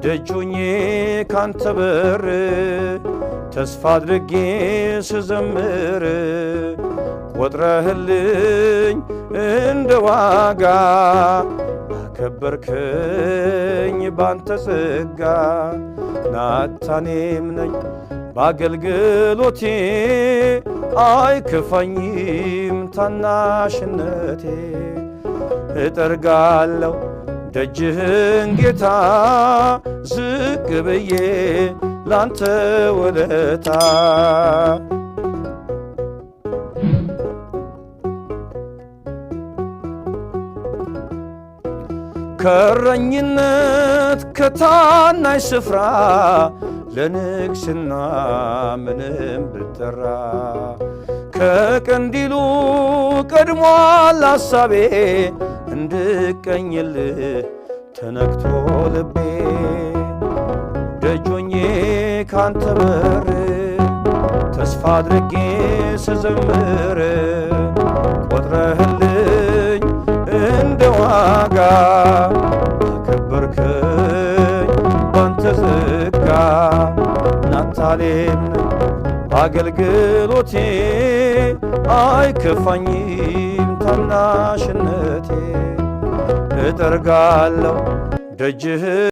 ደጁኜ ካንተ በር ተስፋ አድርጌ ስዘምር ቆጥረህልኝ እንደ ዋጋ አከበርከኝ ባንተ ጸጋ ናታኔም ነኝ በአገልግሎቴ አይከፋኝም ታናሽነቴ እጠርጋለሁ ደጅህን ጌታ ዝቅ ብዬ ላንተ ውለታ ከእረኝነት ከታናሽ ስፍራ ለንግስና ምንም ብጠራ ከቀንዲሉ ቀድሟል ሐሳቤ እንድቀኝልህ ተነክቶ ልቤ ደጆኜ ካንተ በር ተስፋ አድርጌ ስዘምር ቆጥረህልኝ እንደ ዋጋ አከበርከኝ ባንተ ጸጋ ናታኔም ነኝ በአገልግሎቴ አይከፋኝም ታናሽነቴ እጠርጋለሁ ደጅህ